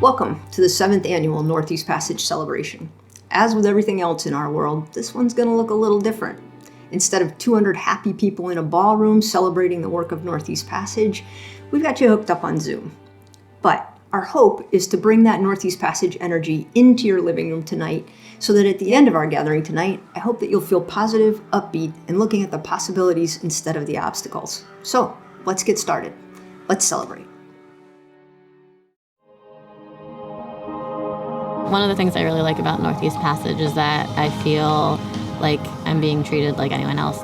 Welcome to the 7th annual Northeast Passage celebration. As with everything else in our world, this one's going to look a little different. Instead of 200 happy people in a ballroom celebrating the work of Northeast Passage, we've got you hooked up on Zoom. But our hope is to bring that Northeast Passage energy into your living room tonight, so that at the end of our gathering tonight, I hope that you'll feel positive, upbeat, and looking at the possibilities instead of the obstacles. So, let's get started. Let's celebrate. One of the things I really like about Northeast Passage is that I feel like I'm being treated like anyone else.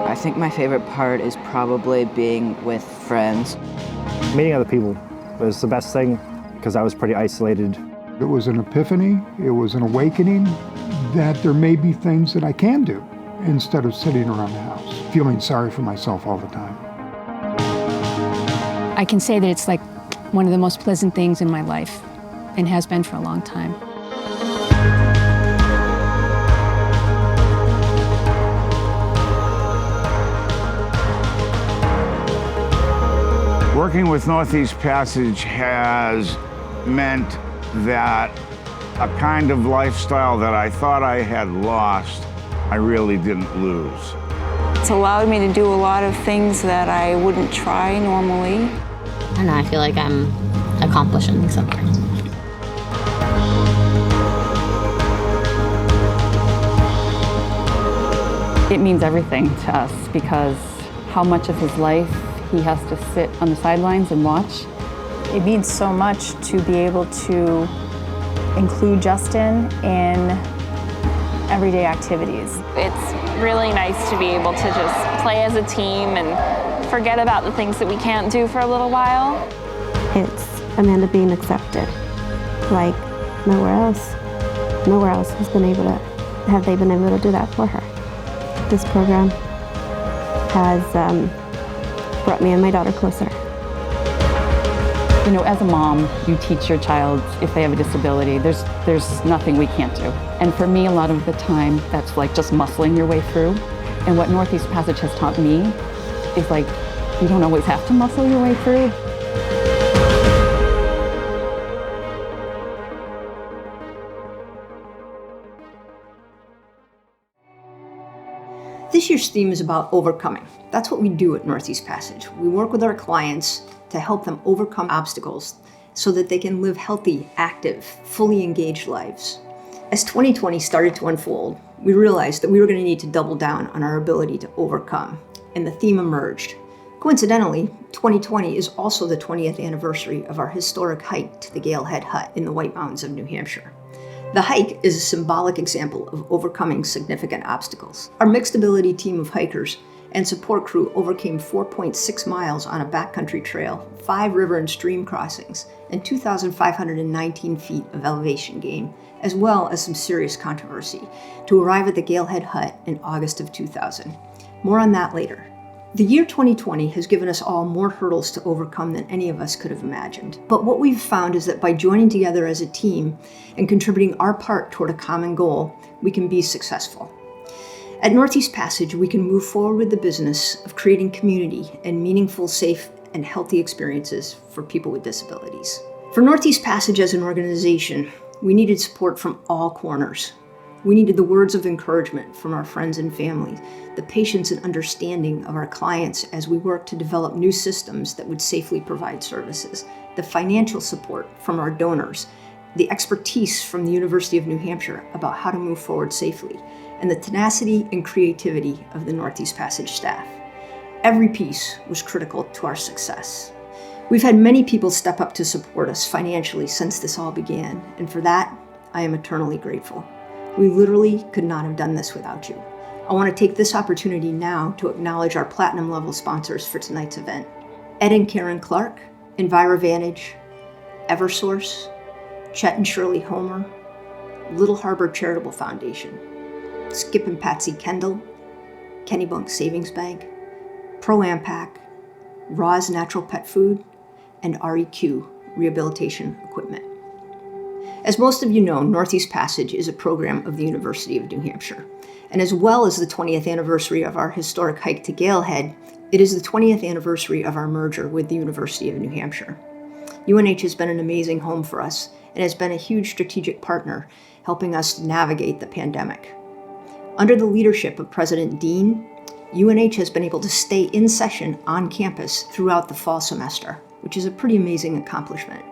I think my favorite part is probably being with friends. Meeting other people was the best thing because I was pretty isolated. It was an epiphany, it was an awakening that there may be things that I can do instead of sitting around the house, feeling sorry for myself all the time. I can say that it's like one of the most pleasant things in my life and has been for a long time. Working with Northeast Passage has meant that a kind of lifestyle that I thought I had lost, I really didn't lose. It's allowed me to do a lot of things that I wouldn't try normally. I don't know, I feel like I'm accomplishing something. It means everything to us because how much of his life he has to sit on the sidelines and watch. It means so much to be able to include Justin in everyday activities. It's really nice to be able to just play as a team and forget about the things that we can't do for a little while. It's Amanda being accepted, like nowhere else. Nowhere else has been able to, have they been able to do that for her. This program has brought me and my daughter closer. You know, as a mom, you teach your child if they have a disability, there's nothing we can't do. And for me, a lot of the time, that's like just muscling your way through. And what Northeast Passage has taught me is like, you don't always have to muscle your way through. This year's theme is about overcoming. That's what we do at Northeast Passage. We work with our clients to help them overcome obstacles so that they can live healthy, active, fully engaged lives. As 2020 started to unfold, we realized that we were going to need to double down on our ability to overcome, and the theme emerged. Coincidentally, 2020 is also the 20th anniversary of our historic hike to the Gale Head Hut in the White Mountains of New Hampshire. The hike is a symbolic example of overcoming significant obstacles. Our mixed ability team of hikers and support crew overcame 4.6 miles on a backcountry trail, 5 river and stream crossings, and 2,519 feet of elevation gain, as well as some serious controversy, to arrive at the Gale Head Hut in August of 2000. More on that later. The year 2020 has given us all more hurdles to overcome than any of us could have imagined. But what we've found is that by joining together as a team and contributing our part toward a common goal, we can be successful. At Northeast Passage, we can move forward with the business of creating community and meaningful, safe, and healthy experiences for people with disabilities. For Northeast Passage as an organization, we needed support from all corners. We needed the words of encouragement from our friends and family, the patience and understanding of our clients as we work to develop new systems that would safely provide services, the financial support from our donors, the expertise from the University of New Hampshire about how to move forward safely, and the tenacity and creativity of the Northeast Passage staff. Every piece was critical to our success. We've had many people step up to support us financially since this all began, and for that, I am eternally grateful. We literally could not have done this without you. I want to take this opportunity now to acknowledge our platinum level sponsors for tonight's event: Ed and Karen Clark, EnviroVantage, Eversource, Chet and Shirley Homer, Little Harbor Charitable Foundation, Skip and Patsy Kendall, Kennebunk Savings Bank, Pro Ampac, Roz Natural Pet Food, and REQ Rehabilitation Equipment. As most of you know, Northeast Passage is a program of the University of New Hampshire. And as well as the 20th anniversary of our historic hike to Gale Head, it is the 20th anniversary of our merger with the University of New Hampshire. UNH has been an amazing home for us and has been a huge strategic partner, helping us navigate the pandemic. Under the leadership of President Dean, UNH has been able to stay in session on campus throughout the fall semester, which is a pretty amazing accomplishment.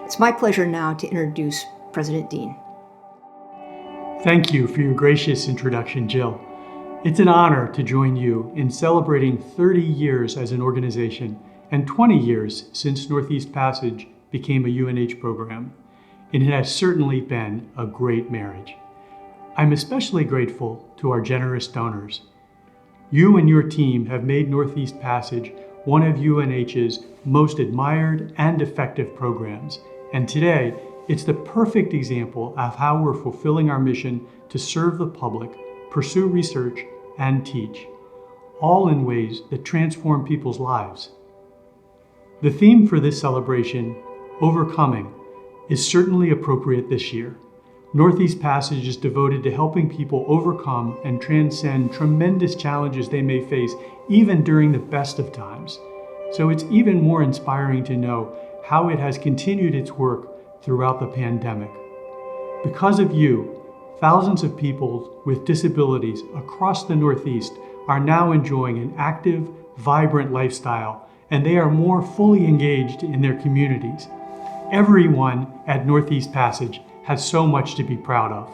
It's my pleasure now to introduce President Dean. Thank you for your gracious introduction, Jill. It's an honor to join you in celebrating 30 years as an organization and 20 years since Northeast Passage became a UNH program. And it has certainly been a great marriage. I'm especially grateful to our generous donors. You and your team have made Northeast Passage one of UNH's most admired and effective programs. And today, it's the perfect example of how we're fulfilling our mission to serve the public, pursue research, and teach, all in ways that transform people's lives. The theme for this celebration, Overcoming, is certainly appropriate this year. Northeast Passage is devoted to helping people overcome and transcend tremendous challenges they may face even during the best of times. So it's even more inspiring to know how it has continued its work throughout the pandemic. Because of you, thousands of people with disabilities across the Northeast are now enjoying an active, vibrant lifestyle, and they are more fully engaged in their communities. Everyone at Northeast Passage has so much to be proud of.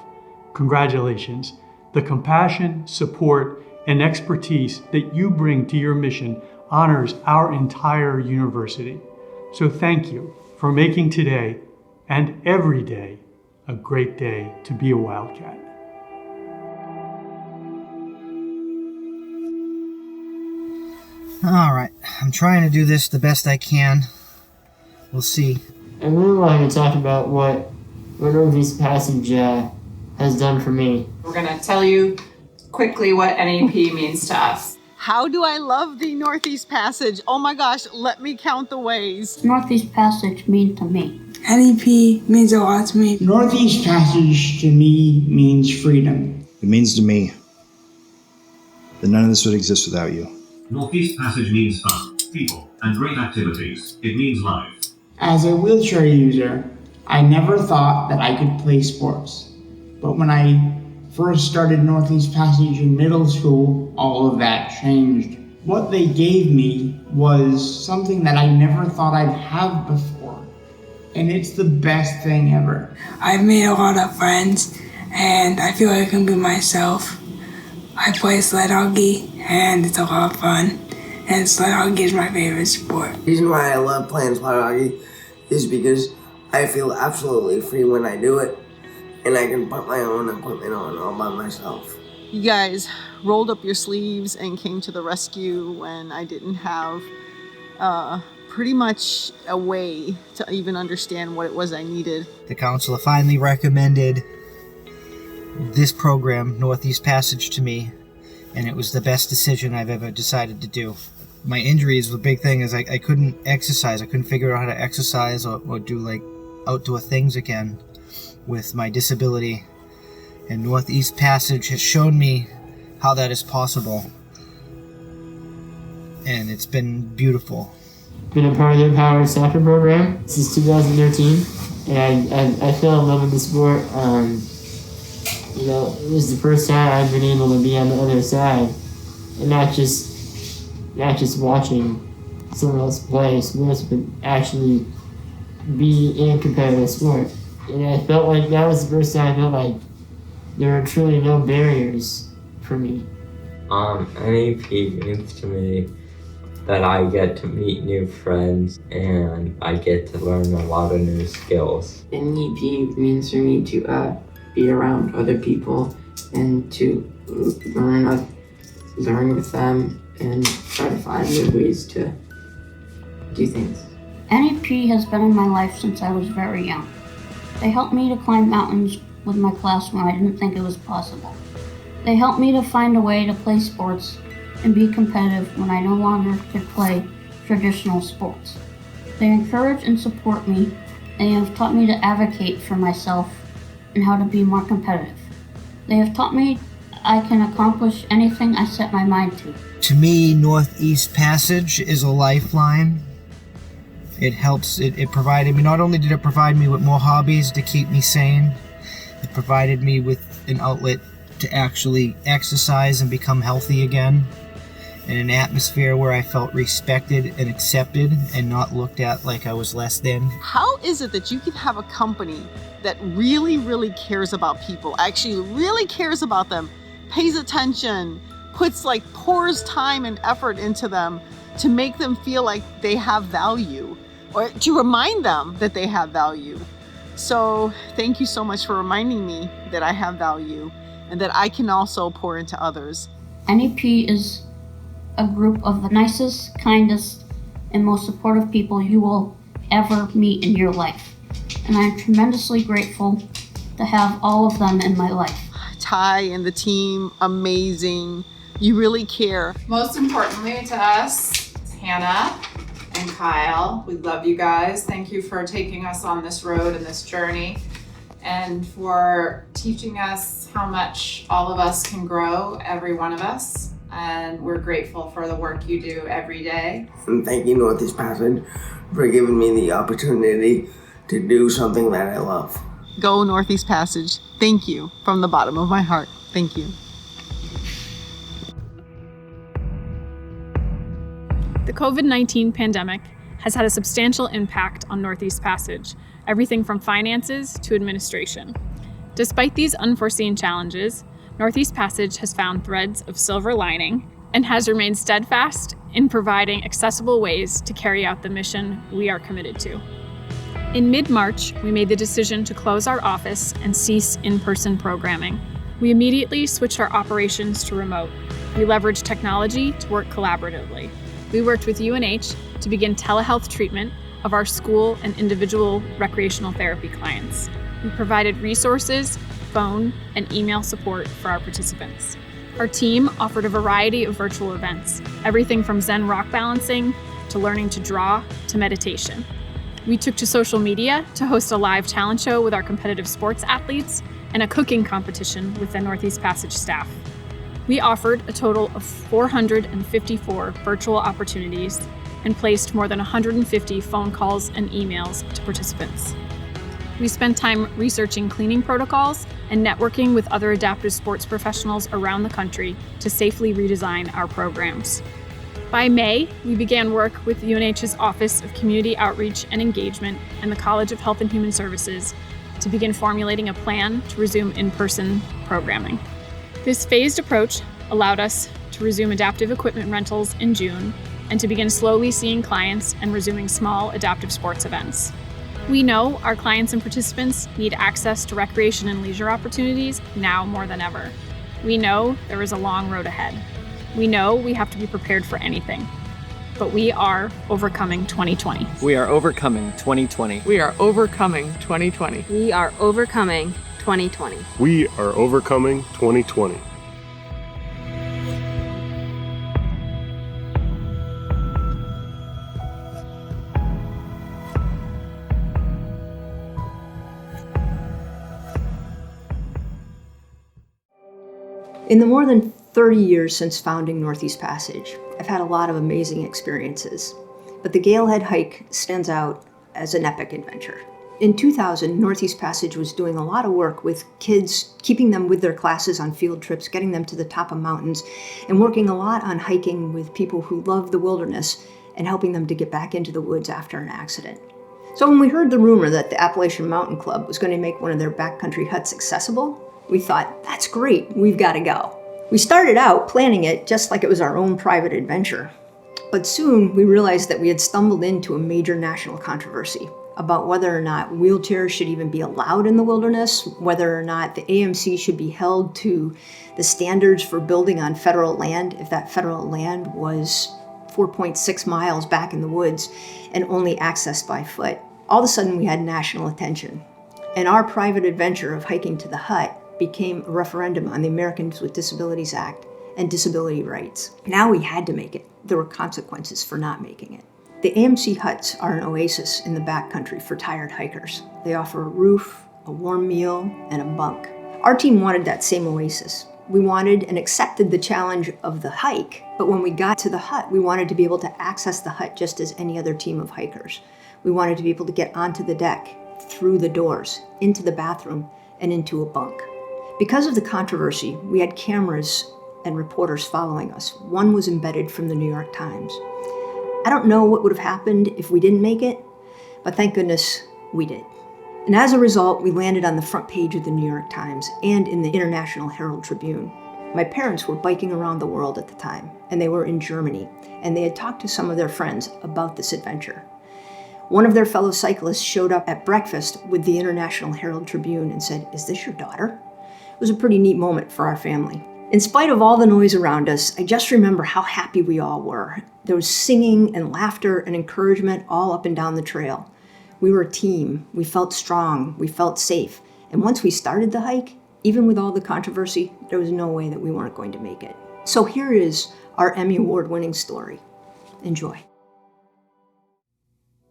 Congratulations. The compassion, support, and expertise that you bring to your mission honors our entire university. So thank you for making today and every day a great day to be a Wildcat. All right, I'm trying to do this the best I can. We'll see. I really wanted to talk about what Northeast Passage has done for me. We're going to tell you quickly what NEP means to us. How do I love the Northeast Passage? Oh my gosh, let me count the ways. Northeast Passage means to me. NEP means a lot to me. Northeast Passage to me means freedom. It means to me that none of this would exist without you. Northeast Passage means fun, people, and great activities. It means life. As a wheelchair user, I never thought that I could play sports. But when I first started Northeast Passage in middle school, all of that changed. What they gave me was something that I never thought I'd have before. And it's the best thing ever. I've made a lot of friends, and I feel like I can be myself. I play sled hockey, and it's a lot of fun. And sled hockey is my favorite sport. The reason why I love playing sled hockey is because I feel absolutely free when I do it, and I can put my own equipment on all by myself. You guys rolled up your sleeves and came to the rescue when I didn't have pretty much a way to even understand what it was I needed. The council finally recommended this program, Northeast Passage, to me, and it was the best decision I've ever decided to do. My injuries, the big thing is I couldn't exercise. I couldn't figure out how to exercise or do like outdoor things again with my disability. And Northeast Passage has shown me how that is possible. And it's been beautiful. Been a part of the Power Soccer program since 2013, and I fell in love with the sport. It was the first time I've been able to be on the other side, and not just watching someone else play sports, but actually be in competitive sport. And I felt like that was the first time I felt like there were truly no barriers for me. NEP means to me that I get to meet new friends and I get to learn a lot of new skills. NEP means for me to be around other people and to learn with them and try to find new ways to do things. NEP has been in my life since I was very young. They helped me to climb mountains with my class when I didn't think it was possible. They helped me to find a way to play sports and be competitive when I no longer could play traditional sports. They encourage and support me, and they have taught me to advocate for myself and how to be more competitive. They have taught me I can accomplish anything I set my mind to. To me, Northeast Passage is a lifeline. It helps, it provided me, not only did it provide me with more hobbies to keep me sane, it provided me with an outlet to actually exercise and become healthy again, in an atmosphere where I felt respected and accepted and not looked at like I was less than. How is it that you can have a company that really, really cares about people, actually really cares about them, pays attention, pours time and effort into them to make them feel like they have value, or to remind them that they have value? So thank you so much for reminding me that I have value and that I can also pour into others. NEP is a group of the nicest, kindest, and most supportive people you will ever meet in your life. And I'm tremendously grateful to have all of them in my life. Ty and the team, amazing. You really care. Most importantly to us, Hannah and Kyle. We love you guys. Thank you for taking us on this road and this journey, and for teaching us how much all of us can grow, every one of us. And we're grateful for the work you do every day. And thank you, Northeast Passage, for giving me the opportunity to do something that I love. Go Northeast Passage. Thank you from the bottom of my heart. Thank you. The COVID-19 pandemic has had a substantial impact on Northeast Passage, everything from finances to administration. Despite these unforeseen challenges, Northeast Passage has found threads of silver lining and has remained steadfast in providing accessible ways to carry out the mission we are committed to. In mid-March, we made the decision to close our office and cease in-person programming. We immediately switched our operations to remote. We leveraged technology to work collaboratively. We worked with UNH to begin telehealth treatment of our school and individual recreational therapy clients. We provided resources, phone, and email support for our participants. Our team offered a variety of virtual events, everything from Zen rock balancing to learning to draw to meditation. We took to social media to host a live talent show with our competitive sports athletes and a cooking competition with the Northeast Passage staff. We offered a total of 454 virtual opportunities and placed more than 150 phone calls and emails to participants. We spent time researching cleaning protocols and networking with other adaptive sports professionals around the country to safely redesign our programs. By May, we began work with UNH's Office of Community Outreach and Engagement and the College of Health and Human Services to begin formulating a plan to resume in-person programming. This phased approach allowed us to resume adaptive equipment rentals in June and to begin slowly seeing clients and resuming small adaptive sports events. We know our clients and participants need access to recreation and leisure opportunities now more than ever. We know there is a long road ahead. We know we have to be prepared for anything. But we are overcoming 2020. We are overcoming 2020. We are overcoming 2020. We are overcoming 2020. We are overcoming 2020. In the more than 30 years since founding Northeast Passage, I've had a lot of amazing experiences, but the Galehead hike stands out as an epic adventure. In 2000, Northeast Passage was doing a lot of work with kids, keeping them with their classes on field trips, getting them to the top of mountains, and working a lot on hiking with people who love the wilderness and helping them to get back into the woods after an accident. So when we heard the rumor that the Appalachian Mountain Club was going to make one of their backcountry huts accessible, we thought, that's great, we've got to go. We started out planning it just like it was our own private adventure. But soon we realized that we had stumbled into a major national controversy about whether or not wheelchairs should even be allowed in the wilderness, whether or not the AMC should be held to the standards for building on federal land if that federal land was 4.6 miles back in the woods and only accessed by foot. All of a sudden we had national attention. And our private adventure of hiking to the hut became a referendum on the Americans with Disabilities Act and disability rights. Now we had to make it. There were consequences for not making it. The AMC huts are an oasis in the backcountry for tired hikers. They offer a roof, a warm meal, and a bunk. Our team wanted that same oasis. We wanted and accepted the challenge of the hike, but when we got to the hut, we wanted to be able to access the hut just as any other team of hikers. We wanted to be able to get onto the deck, through the doors, into the bathroom, and into a bunk. Because of the controversy, we had cameras and reporters following us. One was embedded from the New York Times. I don't know what would have happened if we didn't make it, but thank goodness we did. And as a result, we landed on the front page of the New York Times and in the International Herald Tribune. My parents were biking around the world at the time, and they were in Germany, and they had talked to some of their friends about this adventure. One of their fellow cyclists showed up at breakfast with the International Herald Tribune and said, "Is this your daughter?" It was a pretty neat moment for our family. In spite of all the noise around us, I just remember how happy we all were. There was singing and laughter and encouragement all up and down the trail. We were a team. We felt strong. We felt safe. And once we started the hike, even with all the controversy, there was no way that we weren't going to make it. So here is our Emmy Award-winning story. Enjoy.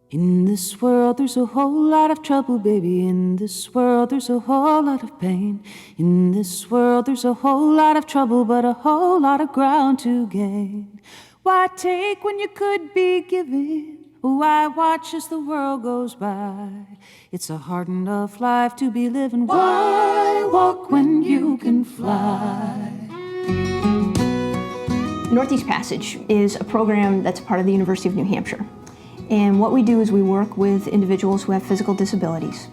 In this world there's a whole lot of trouble, baby. In this world there's a whole lot of pain. In this world there's a whole lot of trouble, but a whole lot of ground to gain. Why take when you could be giving? Why watch as the world goes by? It's a hard enough life to be living. Why walk when you can fly? Northeast Passage is a program that's part of the University of New Hampshire. And what we do is we work with individuals who have physical disabilities.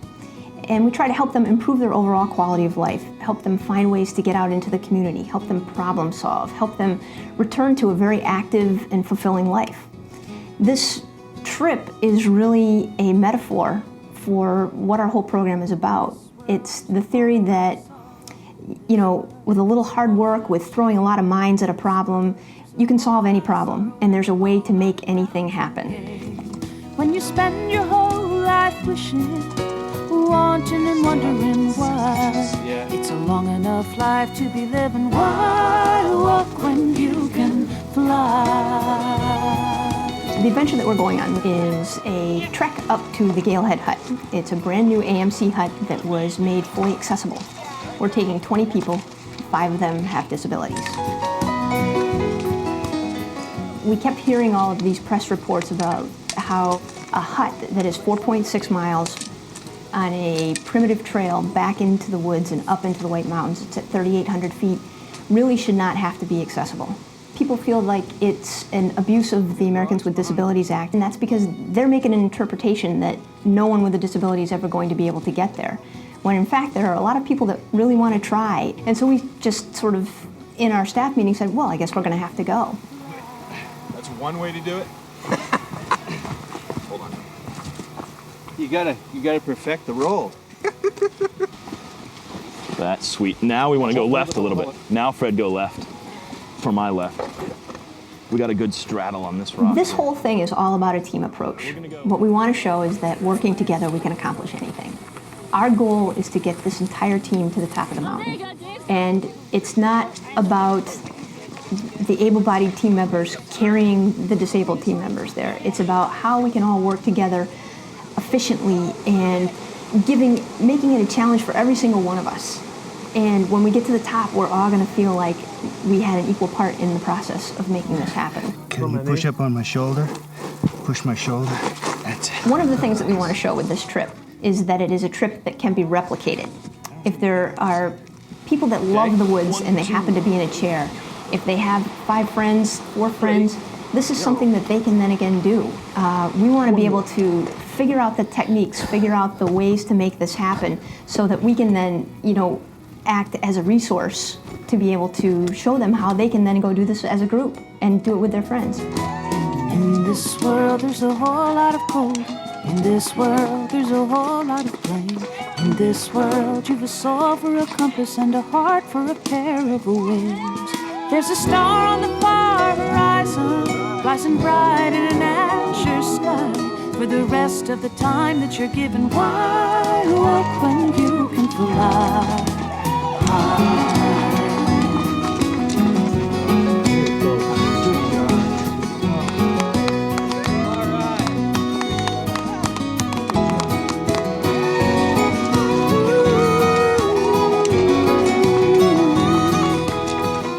And we try to help them improve their overall quality of life, help them find ways to get out into the community, help them problem solve, help them return to a very active and fulfilling life. This trip is really a metaphor for what our whole program is about. It's the theory that, with a little hard work, with throwing a lot of minds at a problem, you can solve any problem, and there's a way to make anything happen. When you spend your whole life wishing, wanting and wondering why, it's a long enough life to be living. Why walk when you can fly? The adventure that we're going on is a trek up to the Galehead Hut. It's a brand new AMC hut that was made fully accessible. We're taking 20 people, 5 of them have disabilities. We kept hearing all of these press reports about how a hut that is 4.6 miles on a primitive trail back into the woods and up into the White Mountains, it's at 3,800 feet, really should not have to be accessible. People feel like it's an abuse of the Americans with Disabilities Act, and that's because they're making an interpretation that no one with a disability is ever going to be able to get there, when in fact there are a lot of people that really want to try. And so we just sort of, in our staff meeting, said, well, I guess we're going to have to go. That's one way to do it. Hold on. You gotta perfect the roll. That's sweet. Now we want to go left a little bit. Now, Fred, go left. For my left. We got a good straddle on this rock. This whole thing is all about a team approach. What we want to show is that working together we can accomplish anything. Our goal is to get this entire team to the top of the mountain. And it's not about the able-bodied team members carrying the disabled team members there. It's about how we can all work together efficiently and making it a challenge for every single one of us. And when we get to the top, we're all going to feel like we had an equal part in the process of making this happen. Can you push up on my shoulder? Push my shoulder. That's it. One of the things that we want to show with this trip is that it is a trip that can be replicated. If there are people that love the woods and they happen to be in a chair, if they have 5 friends, 4 friends, this is something that they can then again do. We want to be able to figure out the techniques, figure out the ways to make this happen so that we can then, act as a resource to be able to show them how they can then go do this as a group and do it with their friends. In this world there's a whole lot of cold. In this world there's a whole lot of pain. In this world you've a soul for a compass and a heart for a pair of wings. There's a star on the far horizon, rising bright in an azure sky. For the rest of the time that you're given, why walk when you can fly?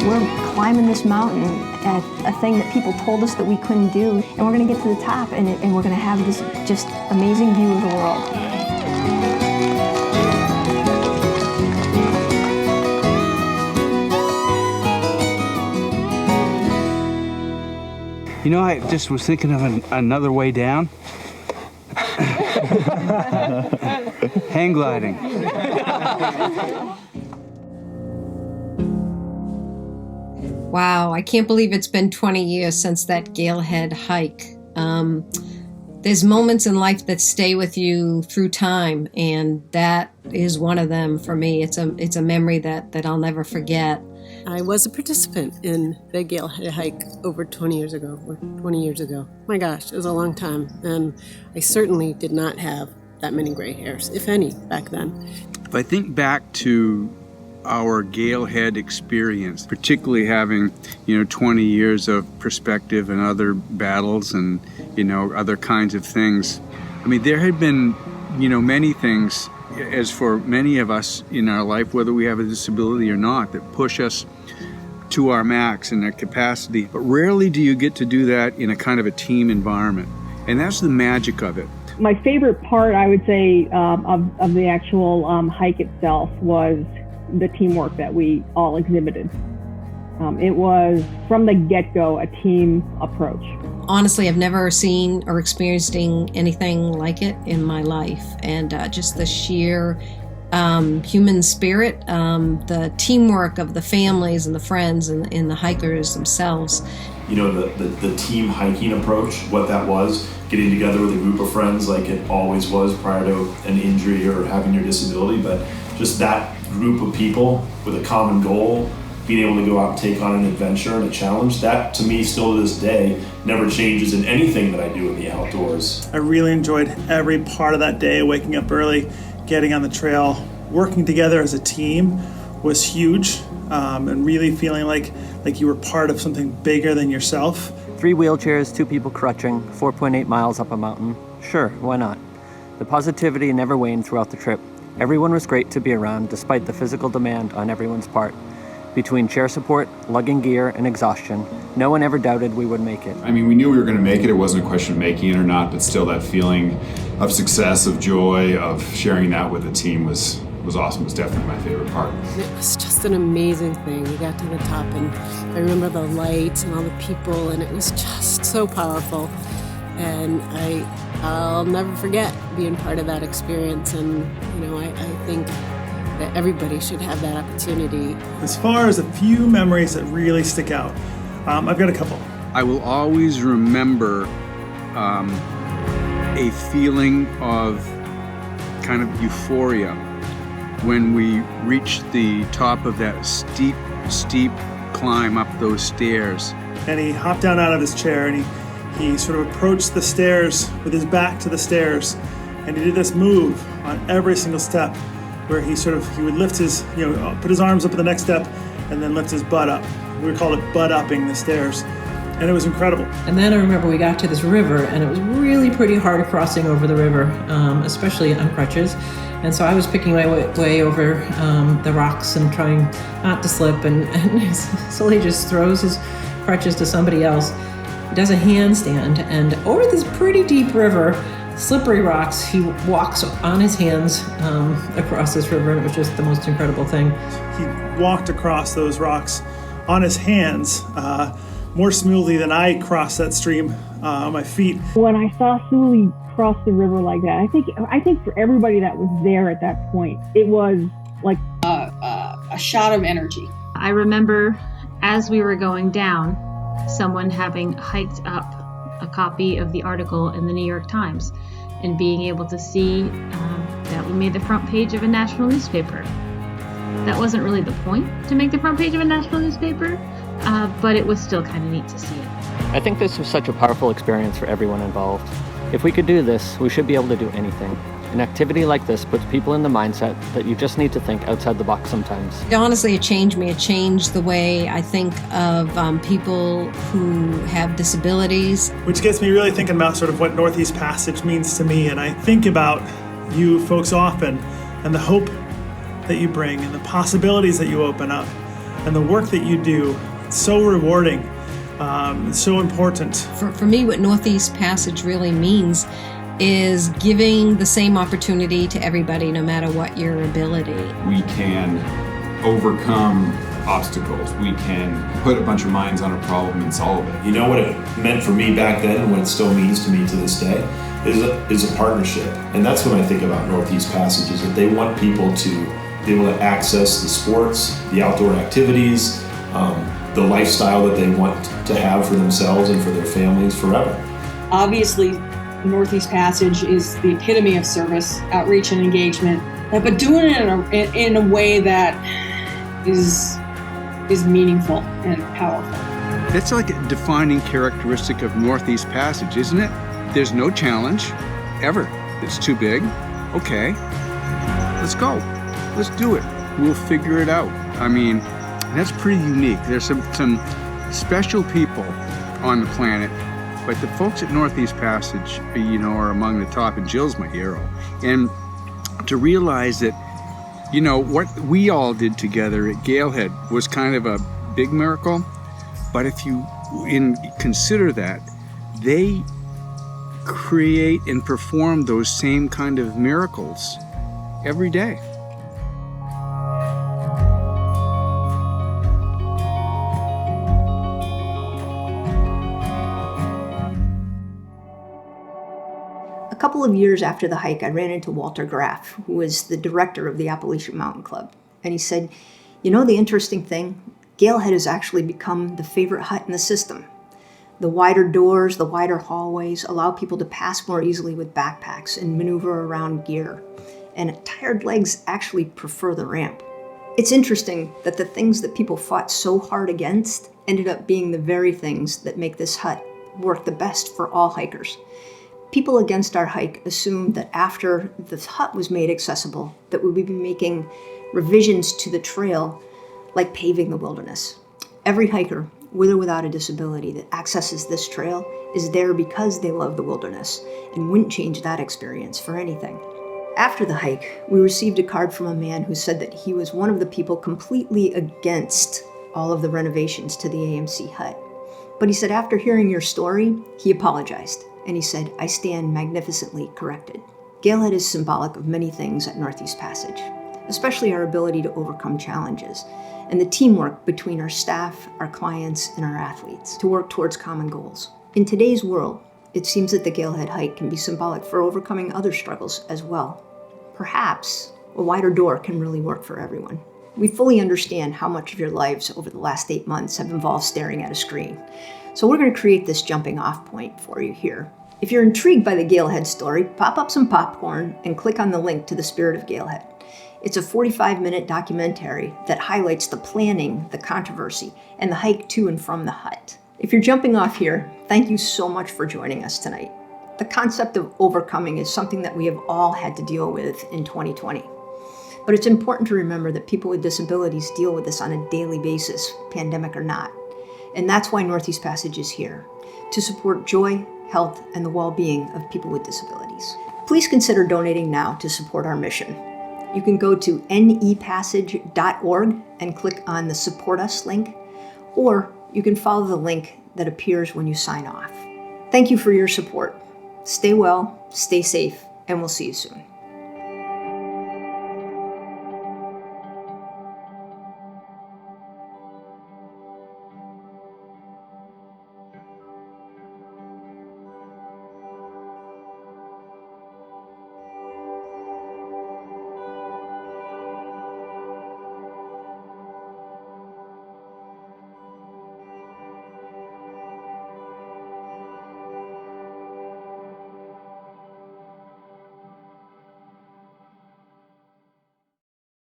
We're climbing this mountain at a thing that people told us that we couldn't do. And we're going to get to the top, and we're going to have this just amazing view of the world. You know, I just was thinking of another way down. Hang gliding. Wow, I can't believe it's been 20 years since that Galehead hike. There's moments in life that stay with you through time, and that is one of them for me. It's a memory that I'll never forget. I was a participant in the Galehead hike over 20 years ago. My gosh, it was a long time, and I certainly did not have that many gray hairs, if any, back then. If I think back to our Galehead experience, particularly having, 20 years of perspective and other battles and, other kinds of things. I mean, there had been, many things, as for many of us in our life, whether we have a disability or not, that push us to our max in our capacity. But rarely do you get to do that in a kind of a team environment. And that's the magic of it. My favorite part, I would say, of the actual hike itself was the teamwork that we all exhibited. It was, from the get-go, a team approach. Honestly, I've never seen or experienced anything like it in my life. And just the sheer human spirit, the teamwork of the families and the friends and the hikers themselves. The team hiking approach, what that was, getting together with a group of friends like it always was prior to an injury or having your disability, but just that group of people with a common goal, being able to go out and take on an adventure and a challenge, that to me still to this day never changes in anything that I do in the outdoors. I really enjoyed every part of that day, waking up early, getting on the trail, working together as a team was huge, and really feeling like you were part of something bigger than yourself. 3 wheelchairs, 2 people crutching, 4.8 miles up a mountain. Sure, why not? The positivity never waned throughout the trip. Everyone was great to be around despite the physical demand on everyone's part. Between chair support, lugging gear, and exhaustion, no one ever doubted we would make it. I mean, we knew we were going to make it. It wasn't a question of making it or not, but still that feeling of success, of joy, of sharing that with the team was awesome. It was definitely my favorite part. It was just an amazing thing. We got to the top, and I remember the lights and all the people, and it was just so powerful. And I'll never forget being part of that experience. And, I think that everybody should have that opportunity. As far as a few memories that really stick out, I've got a couple. I will always remember a feeling of kind of euphoria when we reached the top of that steep climb up those stairs. And he hopped down out of his chair and he sort of approached the stairs with his back to the stairs, and he did this move on every single step where he would lift his, put his arms up at the next step and then lift his butt up. We called it butt-upping the stairs. And it was incredible. And then I remember we got to this river, and it was really pretty hard crossing over the river, especially on crutches. And so I was picking my way over the rocks and trying not to slip, and so he just throws his crutches to somebody else. He does a handstand, and over this pretty deep river, slippery rocks, he walks on his hands across this river, and it was just the most incredible thing. He walked across those rocks on his hands more smoothly than I crossed that stream on my feet. When I saw Suli cross the river like that, I think for everybody that was there at that point, it was like a shot of energy. I remember as we were going down, someone having hiked up a copy of the article in the New York Times and being able to see that we made the front page of a national newspaper. That wasn't really the point to make the front page of a national newspaper, but it was still kind of neat to see it. I think this was such a powerful experience for everyone involved. If we could do this, we should be able to do anything. An activity like this puts people in the mindset that you just need to think outside the box sometimes. Honestly, it changed me. It changed the way I think of people who have disabilities. Which gets me really thinking about sort of what Northeast Passage means to me. And I think about you folks often and the hope that you bring and the possibilities that you open up and the work that you do. It's so rewarding It's so important. For me, what Northeast Passage really means is giving the same opportunity to everybody, no matter what your ability. We can overcome obstacles. We can put a bunch of minds on a problem and solve it. You know what it meant for me back then, and what it still means to me to this day, is a partnership. And that's when I think about Northeast Passage, is that they want people to be able to access the sports, the outdoor activities, the lifestyle that they want to have for themselves and for their families forever. Obviously, Northeast Passage is the epitome of service, outreach, and engagement, but doing it in a way that is meaningful and powerful. That's like a defining characteristic of Northeast Passage, isn't it? There's no challenge, ever. It's too big. Okay, let's go. Let's do it. We'll figure it out. I mean, that's pretty unique. There's some special people on the planet, but the folks at Northeast Passage, are among the top, and Jill's my hero. And to realize that, what we all did together at Galehead was kind of a big miracle, but if you consider that, they create and perform those same kind of miracles every day. A couple of years after the hike, I ran into Walter Graff, who was the director of the Appalachian Mountain Club. And he said, the interesting thing, Galehead has actually become the favorite hut in the system. The wider doors, the wider hallways allow people to pass more easily with backpacks and maneuver around gear. And tired legs actually prefer the ramp. It's interesting that the things that people fought so hard against ended up being the very things that make this hut work the best for all hikers. People against our hike assumed that after the hut was made accessible, that we would be making revisions to the trail like paving the wilderness. Every hiker, with or without a disability, that accesses this trail is there because they love the wilderness and wouldn't change that experience for anything. After the hike, we received a card from a man who said that he was one of the people completely against all of the renovations to the AMC hut. But he said after hearing your story, he apologized. And he said, I stand magnificently corrected. Galehead is symbolic of many things at Northeast Passage, especially our ability to overcome challenges and the teamwork between our staff, our clients, and our athletes to work towards common goals. In today's world, it seems that the Galehead hike can be symbolic for overcoming other struggles as well. Perhaps a wider door can really work for everyone. We fully understand how much of your lives over the last 8 months have involved staring at a screen. So we're going to create this jumping off point for you here. If you're intrigued by the Galehead story, pop up some popcorn and click on the link to the Spirit of Galehead. It's a 45-minute documentary that highlights the planning, the controversy, and the hike to and from the hut. If you're jumping off here, thank you so much for joining us tonight. The concept of overcoming is something that we have all had to deal with in 2020. But it's important to remember that people with disabilities deal with this on a daily basis, pandemic or not. And that's why Northeast Passage is here, to support joy, health, and the well-being of people with disabilities. Please consider donating now to support our mission. You can go to nepassage.org and click on the Support Us link, or you can follow the link that appears when you sign off. Thank you for your support. Stay well, stay safe, and we'll see you soon.